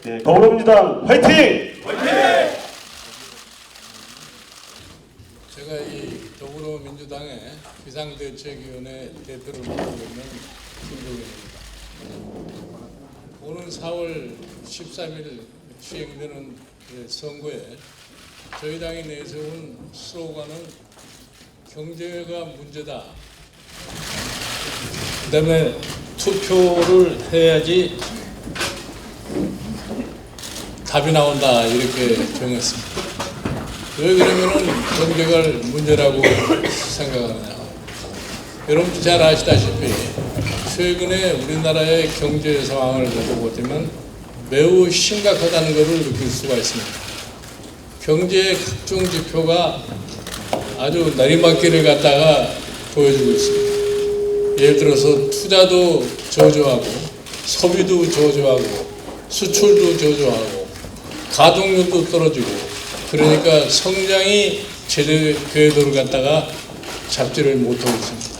네, 더불어민주당 화이팅! 제가 이 더불어민주당의 비상대책위원회 대표를 맡고 있는 김종인입니다. 오는 4월 13일 시행되는 선거에 저희 당이 내세운 슬로건은 경제가 문제다. 그다음에 투표를 해야지 답이 나온다 이렇게 정했습니다. 왜 그러면은 경제가 문제라고 생각하느냐. 여러분도 잘 아시다시피 최근에 우리나라의 경제 상황을 보고 보면 매우 심각하다는 것을 느낄 수가 있습니다. 경제의 각종 지표가 아주 내리막길을 갖다가 보여주고 있습니다. 예를 들어서 투자도 저조하고 소비도 저조하고 수출도 저조하고 가동률도 떨어지고 그러니까 성장이 제대로 궤도를 갖다가 잡지를 못하고 있습니다.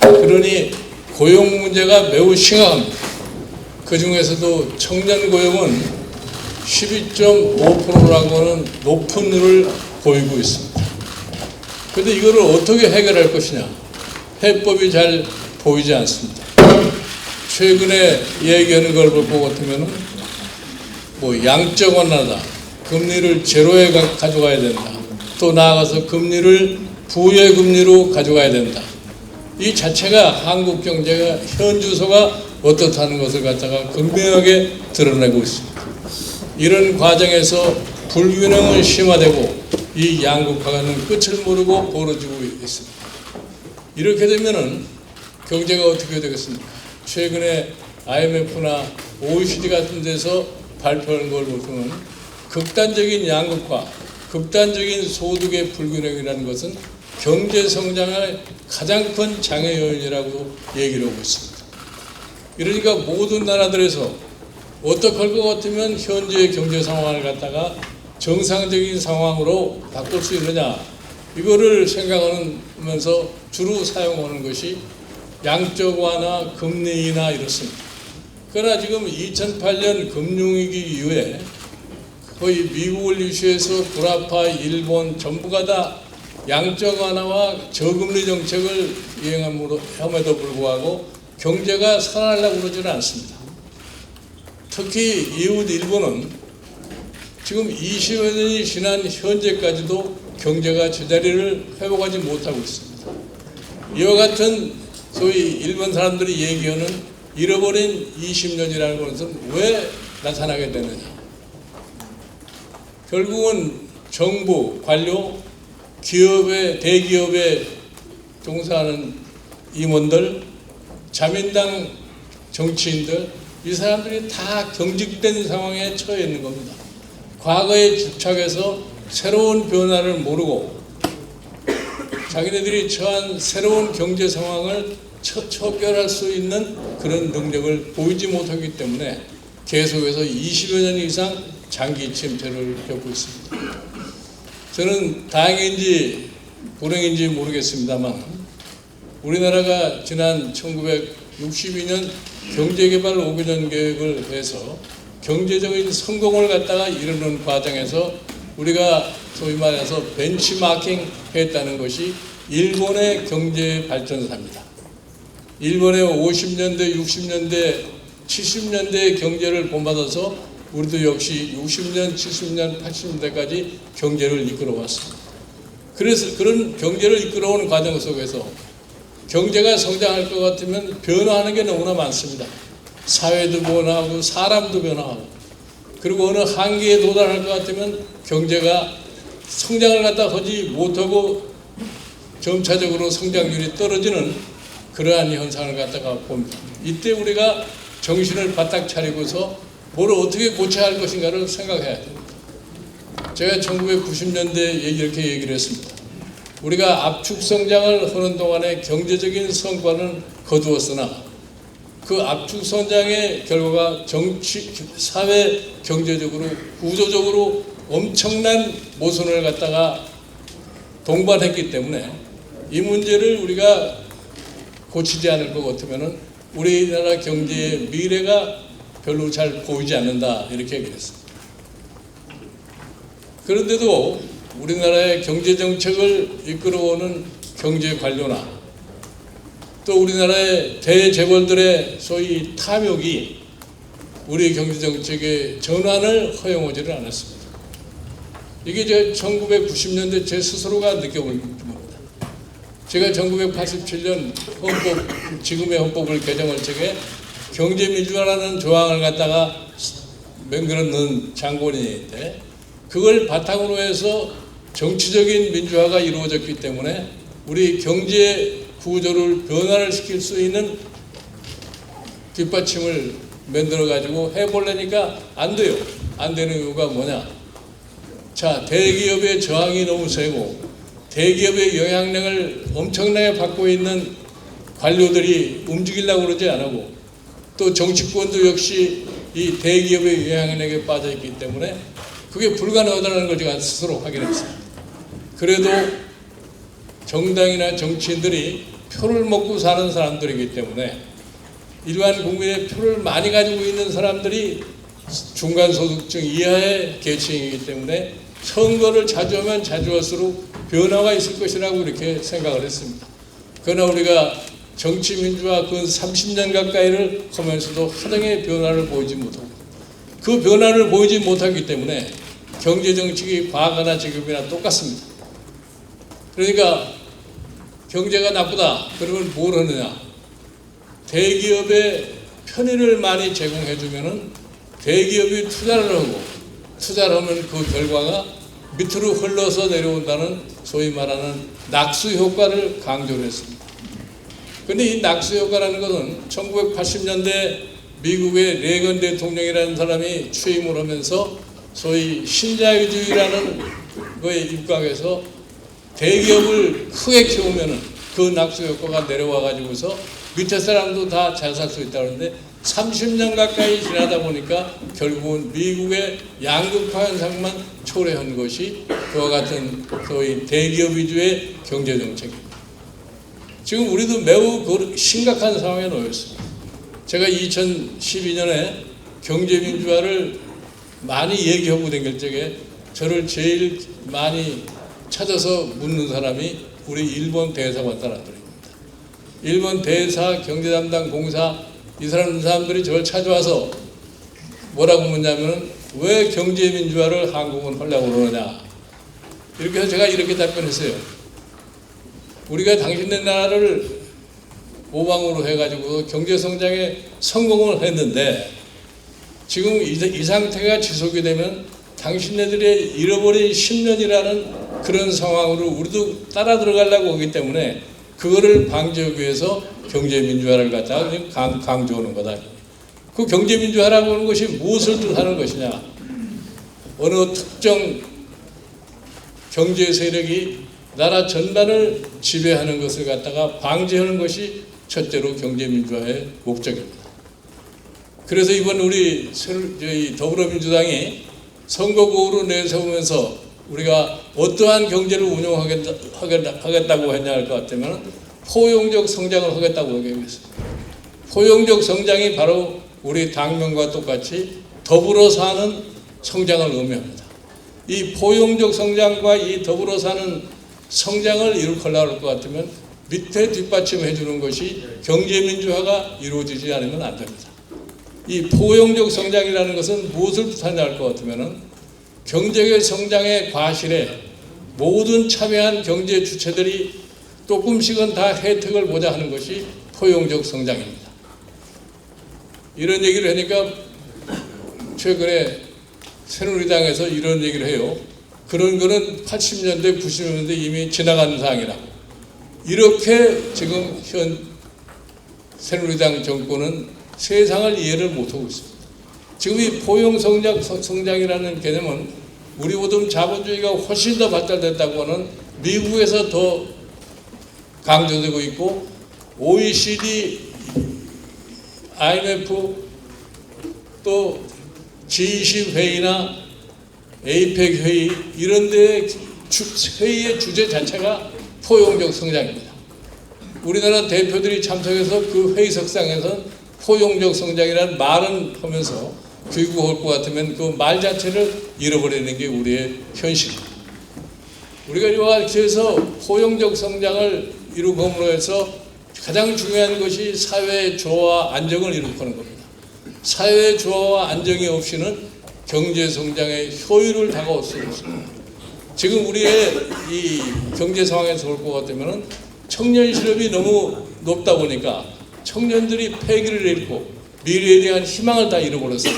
그러니 고용 문제가 매우 심각합니다. 그 중에서도 청년 고용은 12.5%라고는 높은 늘을 보이고 있습니다. 그런데 이거를 어떻게 해결할 것이냐? 해법이 잘 보이지 않습니다. 최근에 얘기하는 걸 보고 같으면 양적 완화다. 금리를 제로에 가져가야 된다. 또 나아가서 금리를 부의 금리로 가져가야 된다. 이 자체가 한국 경제가 현 주소가 어떻다는 것을 갖다가 분명하게 드러내고 있습니다. 이런 과정에서 불균형은 심화되고 이 양극화는 끝을 모르고 벌어지고 있습니다. 이렇게 되면은 경제가 어떻게 되겠습니까? 최근에 IMF나 OECD 같은 데서 발표한 걸 보면 극단적인 양극화, 극단적인 소득의 불균형이라는 것은 경제 성장의 가장 큰 장애 요인이라고 얘기를 하고 있습니다. 그러니까 모든 나라들에서 어떻게 할 것 같으면 현재의 경제 상황을 갖다가 정상적인 상황으로 바꿀 수 있느냐 이거를 생각하면서 주로 사용하는 것이 양적 완화, 금리 인하 이렇습니다. 그러나 지금 2008년 금융위기 이후에 거의 미국을 유시해서 불아파, 일본 전부가 다 양적 완화와 저금리 정책을 이행함에도 불구하고 경제가 살아나려고 그러지는 않습니다. 특히 이웃 일본은 지금 20여 년이 지난 현재까지도 경제가 제자리를 회복하지 못하고 있습니다. 이와 같은 소위 일본 사람들이 얘기하는 잃어버린 20년이라는 것은 왜 나타나게 되느냐. 결국은 정부, 관료, 기업의 대기업에 종사하는 임원들, 자민당 정치인들 이 사람들이 다 경직된 상황에 처해 있는 겁니다. 과거에 집착해서 새로운 변화를 모르고 자기네들이 처한 새로운 경제 상황을 척결할 수 있는 그런 능력을 보이지 못하기 때문에 계속해서 20여 년 이상 장기 침체를 겪고 있습니다. 저는 다행인지 불행인지 모르겠습니다만 우리나라가 지난 1962년 경제개발 5개년 계획을 해서 경제적인 성공을 갖다가 이루는 과정에서 우리가 소위 말해서 벤치마킹 했다는 것이 일본의 경제 발전사입니다. 일본의 50년대, 60년대, 70년대의 경제를 본받아서 우리도 역시 60년, 70년, 80년대까지 경제를 이끌어 왔습니다. 그래서 그런 경제를 이끌어오는 과정 속에서 경제가 성장할 것 같으면 변화하는 게 너무나 많습니다. 사회도 변화하고 사람도 변화하고 그리고 어느 한계에 도달할 것 같으면 경제가 성장을 갖다 하지 못하고 점차적으로 성장률이 떨어지는 그러한 현상을 갖다가 봅니다. 이때 우리가 정신을 바짝 차리고서 뭘 어떻게 고쳐야 할 것인가를 생각해야 됩니다. 제가 1990년대에 이렇게 얘기를 했습니다. 우리가 압축 성장을 하는 동안에 경제적인 성과는 거두었으나 그 압축 성장의 결과가 정치, 사회, 경제적으로, 구조적으로 엄청난 모순을 갖다가 동반했기 때문에 이 문제를 우리가 고치지 않을 것 같으면 우리나라 경제의 미래가 별로 잘 보이지 않는다 이렇게 얘기했습니다. 그런데도 우리나라의 경제정책을 이끌어오는 경제관료나 또 우리나라의 대재벌들의 소위 탐욕이 우리 경제정책의 전환을 허용하지를 않았습니다. 이게 제 1990년대 제 스스로가 느껴본 겁니다. 제가 1987년 지금의 헌법을 개정할 적에 경제민주화라는 조항을 갖다가 맹글어 넣은 장본인인데 그걸 바탕으로 해서 정치적인 민주화가 이루어졌기 때문에 우리 경제 구조를 변화를 시킬 수 있는 뒷받침을 만들어 가지고 해보려니까 안 돼요. 안 되는 이유가 뭐냐? 자, 대기업의 저항이 너무 세고 대기업의 영향력을 엄청나게 받고 있는 관료들이 움직이려고 그러지 않고 또 정치권도 역시 이 대기업의 영향력에 빠져 있기 때문에 그게 불가능하다는 걸 제가 스스로 확인했습니다. 그래도 정당이나 정치인들이 표를 먹고 사는 사람들이기 때문에 일반 국민의 표를 많이 가지고 있는 사람들이 중간소득층 이하의 계층이기 때문에 선거를 자주 하면 자주 할수록 변화가 있을 것이라고 이렇게 생각을 했습니다. 그러나 우리가 정치 민주화 근 30년 가까이를 하면서도 하등의 변화를 보이지 못하고 그 변화를 보이지 못하기 때문에 경제 정책이 과거나 지금이나 똑같습니다. 그러니까 경제가 나쁘다 그러면 뭘 하느냐? 대기업에 편의를 많이 제공해 주면은 대기업이 투자를 하고 투자를 하면 그 결과가 밑으로 흘러서 내려온다는 소위 말하는 낙수 효과를 강조를 했습니다. 그런데 이 낙수 효과라는 것은 1980년대 미국의 레건 대통령이라는 사람이 취임을 하면서 소위 신자유주의라는 거에 입각해서 대기업을 크게 키우면은 그 낙수 효과가 내려와 가지고서 밑에 사람도 다 잘 살 수 있다 그러는데 30년 가까이 지나다 보니까 결국은 미국의 양극화 현상만 초래한 것이 그와 같은 소위 대기업 위주의 경제 정책입니다. 지금 우리도 매우 심각한 상황에 놓여 있습니다. 제가 2012년에 경제 민주화를 많이 얘기하고 다닐 적에 저를 제일 많이 찾아서 묻는 사람이 우리 일본 대사관 사람들입니다. 일본 대사 경제담당 공사 이 사람들이 저를 찾아와서 뭐라고 묻냐면 왜 경제 민주화를 한국은 하려고 그러느냐 이렇게 해서 제가 이렇게 답변했어요. 우리가 당신네 나라를 모방으로 해가지고 경제 성장에 성공을 했는데 지금 이 상태가 지속이 되면 당신네들의 잃어버린 10년이라는 그런 상황으로 우리도 따라 들어가려고 하기 때문에 그거를 방지하기 위해서 경제민주화를 갖다가 강조하는 거다. 그 경제민주화라고 하는 것이 무엇을 뜻하는 것이냐? 어느 특정 경제 세력이 나라 전반을 지배하는 것을 갖다가 방지하는 것이 첫째로 경제민주화의 목적입니다. 그래서 이번 우리 더불어민주당이 선거구호로 내세우면서 우리가 어떠한 경제를 운영하겠다고 했냐 할 것 같으면 포용적 성장을 하겠다고 얘기했습니다. 포용적 성장이 바로 우리 당명과 똑같이 더불어 사는 성장을 의미합니다. 이 포용적 성장과 이 더불어 사는 성장을 이룩하려고 할 것 같으면 밑에 뒷받침해 주는 것이 경제민주화가 이루어지지 않으면 안 됩니다. 이 포용적 성장이라는 것은 무엇을 뜻하냐 할 것 같으면 경제의 성장의 과실에 모든 참여한 경제 주체들이 조금씩은 다 혜택을 보자 하는 것이 포용적 성장입니다. 이런 얘기를 하니까 최근에 새누리당에서 이런 얘기를 해요. 그런 거는 80년대, 90년대 이미 지나간 사항이라고. 이렇게 지금 현 새누리당 정권은 세상을 이해를 못하고 있습니다. 지금 이 포용 성장이라는 개념은 우리보다 자본주의가 훨씬 더 발달됐다고 하는 미국에서 더 강조되고 있고 OECD, IMF 또 G20 회의나 APEC 회의 이런 데의 회의의 주제 자체가 포용적 성장입니다. 우리나라 대표들이 참석해서 그 회의석상에서 포용적 성장이라는 말은 하면서 귀국할 것 같으면 그 말 자체를 잃어버리는 게 우리의 현실입니다. 우리가 이와 같이 해서 포용적 성장을 이루므로 해서 가장 중요한 것이 사회의 조화와 안정을 이루는 겁니다. 사회의 조화와 안정이 없이는 경제 성장의 효율을 다가올 수 없습니다. 지금 우리의 이 경제 상황에서 볼 것 같으면 청년 실업이 너무 높다 보니까 청년들이 패기를 잃고 미래에 대한 희망을 다 잃어버렸어요.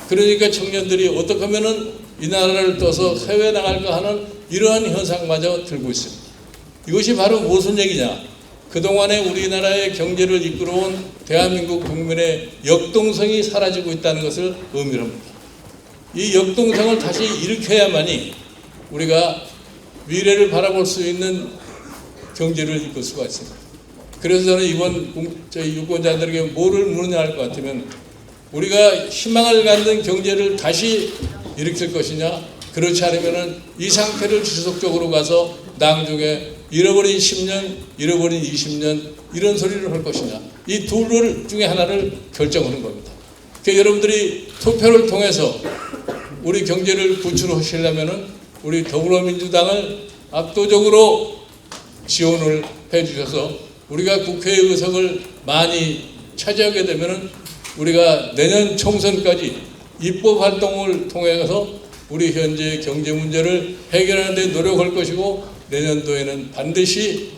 그러니까 청년들이 어떻게 하면은 이 나라를 떠서 해외 나갈까 하는 이러한 현상마저 들고 있습니다. 이것이 바로 무슨 얘기냐? 그동안에 우리나라의 경제를 이끌어온 대한민국 국민의 역동성이 사라지고 있다는 것을 의미합니다. 이 역동성을 다시 일으켜야만이 우리가 미래를 바라볼 수 있는 경제를 이끌 수가 있습니다. 그래서 저는 이번 저희 유권자들에게 뭐를 묻느냐 할 것 같으면 우리가 희망을 갖는 경제를 다시 일으킬 것이냐, 그렇지 않으면 이 상태를 지속적으로 가서 나중에 잃어버린 10년, 잃어버린 20년 이런 소리를 할 것이냐, 이 둘 중에 하나를 결정하는 겁니다. 그러니까 여러분들이 투표를 통해서 우리 경제를 구출하시려면 우리 더불어민주당을 압도적으로 지원을 해주셔서 우리가 국회의 의석을 많이 차지하게 되면 우리가 내년 총선까지 입법 활동을 통해서 우리 현재 경제 문제를 해결하는 데 노력할 것이고 내년도에는 반드시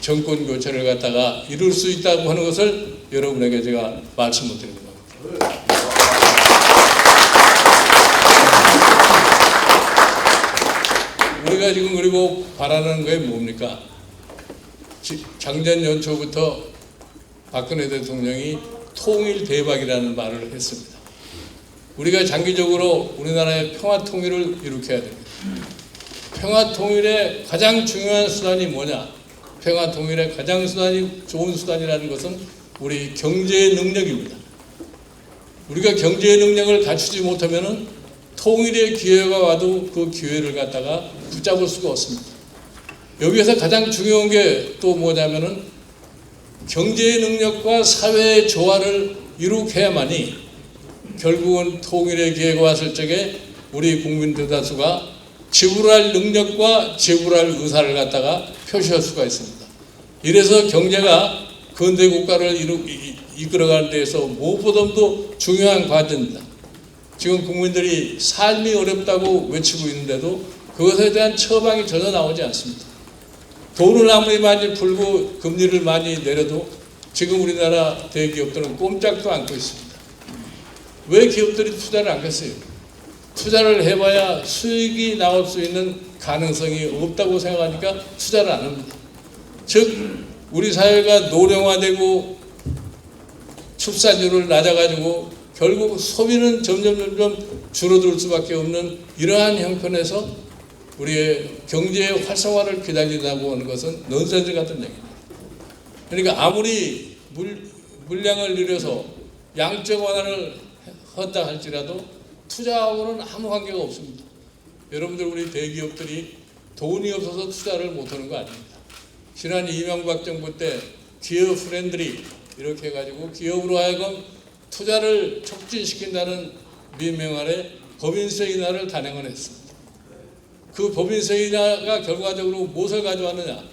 정권 교체를 갖다가 이룰 수 있다고 하는 것을 여러분에게 제가 말씀을 드립니다. 우리가 지금 그리고 바라는 게 뭡니까? 작년 연초부터 박근혜 대통령이 통일 대박이라는 말을 했습니다. 우리가 장기적으로 우리나라의 평화 통일을 일으켜야 됩니다. 평화 통일의 가장 중요한 수단이 뭐냐? 평화 통일의 가장 좋은 수단이라는 것은 우리 경제의 능력입니다. 우리가 경제의 능력을 갖추지 못하면 통일의 기회가 와도 그 기회를 갖다가 붙잡을 수가 없습니다. 여기에서 가장 중요한 게 또 뭐냐면은 경제의 능력과 사회의 조화를 이룩해야만이 결국은 통일의 기회가 왔을 적에 우리 국민 대다수가 지불할 능력과 지불할 의사를 갖다가 표시할 수가 있습니다. 이래서 경제가 근대 국가를 이끌어가는 데에서 무엇보다도 중요한 과제입니다. 지금 국민들이 삶이 어렵다고 외치고 있는데도 그것에 대한 처방이 전혀 나오지 않습니다. 돈을 아무리 많이 풀고 금리를 많이 내려도 지금 우리나라 대기업들은 꼼짝도 않고 있습니다. 왜 기업들이 투자를 안 했어요? 투자를 해봐야 수익이 나올 수 있는 가능성이 없다고 생각하니까 투자를 안 합니다. 즉 우리 사회가 노령화되고 출산율을 낮아가지고 결국 소비는 점점 줄어들 수밖에 없는 이러한 형편에서 우리의 경제의 활성화를 기다린다고 하는 것은 넌센스 같은 얘기입니다. 그러니까 아무리 물량을 늘려서 양적 완화를 한다 할지라도 투자하고는 아무 관계가 없습니다. 여러분들 우리 대기업들이 돈이 없어서 투자를 못하는 거 아닙니다. 지난 이명박 정부 때 기업 프렌들이 이렇게 해가지고 기업으로 하여금 투자를 촉진시킨다는 민명 아래 법인세 인하를 단행을 했습니다. 그 법인세 인하가 결과적으로 무엇을 가져왔느냐?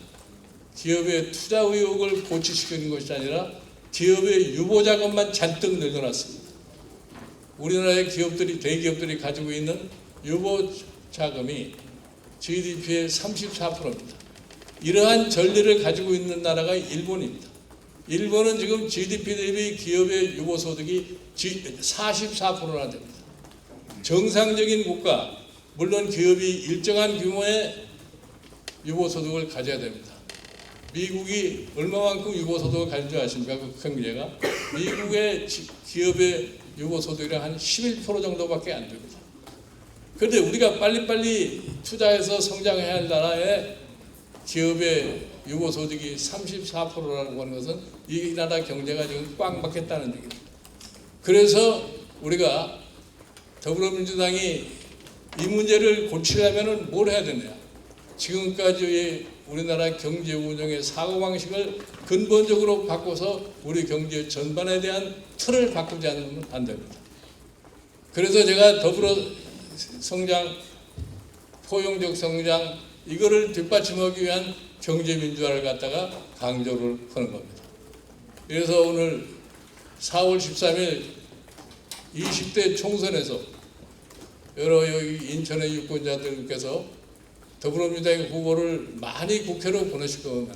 기업의 투자 의욕을 고취시키는 것이 아니라 기업의 유보 자금만 잔뜩 늘려놨습니다. 우리나라의 대기업들이 가지고 있는 유보 자금이 GDP의 34%입니다. 이러한 전례를 가지고 있는 나라가 일본입니다. 일본은 지금 GDP 대비 기업의 유보 소득이 44%나 됩니다. 정상적인 국가, 물론 기업이 일정한 규모의 유보소득을 가져야 됩니다. 미국이 얼마만큼 유보소득을 가진 줄 아십니까? 그 경제가 미국의 기업의 유보소득이랑 한 11% 정도밖에 안 됩니다. 그런데 우리가 빨리빨리 투자해서 성장해야 할 나라의 기업의 유보소득이 34%라고 하는 것은 이 나라 경제가 지금 꽉 막혔다는 얘기입니다. 그래서 우리가 더불어민주당이 이 문제를 고치려면 뭘 해야 되냐? 지금까지 우리나라 경제 운영의 사고방식을 근본적으로 바꿔서 우리 경제 전반에 대한 틀을 바꾸지 않으면 안 됩니다. 그래서 제가 더불어 성장, 포용적 성장 이거를 뒷받침하기 위한 경제민주화를 갖다가 강조를 하는 겁니다. 그래서 오늘 4월 13일 20대 총선에서 여러 여기 인천의 유권자들께서 더불어민주당의 후보를 많이 국회로 보내실 거면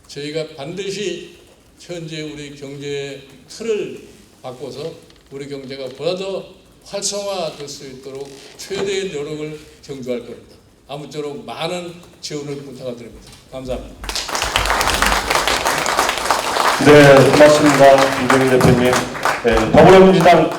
저희가 반드시 현재 우리 경제의 틀을 바꿔서 우리 경제가 보다 더 활성화될 수 있도록 최대의 노력을 경주할 겁니다. 아무쪼록 많은 지원을 부탁드립니다. 감사합니다. 네, 고맙습니다. 김정인 대표님. 네, 더불어민주당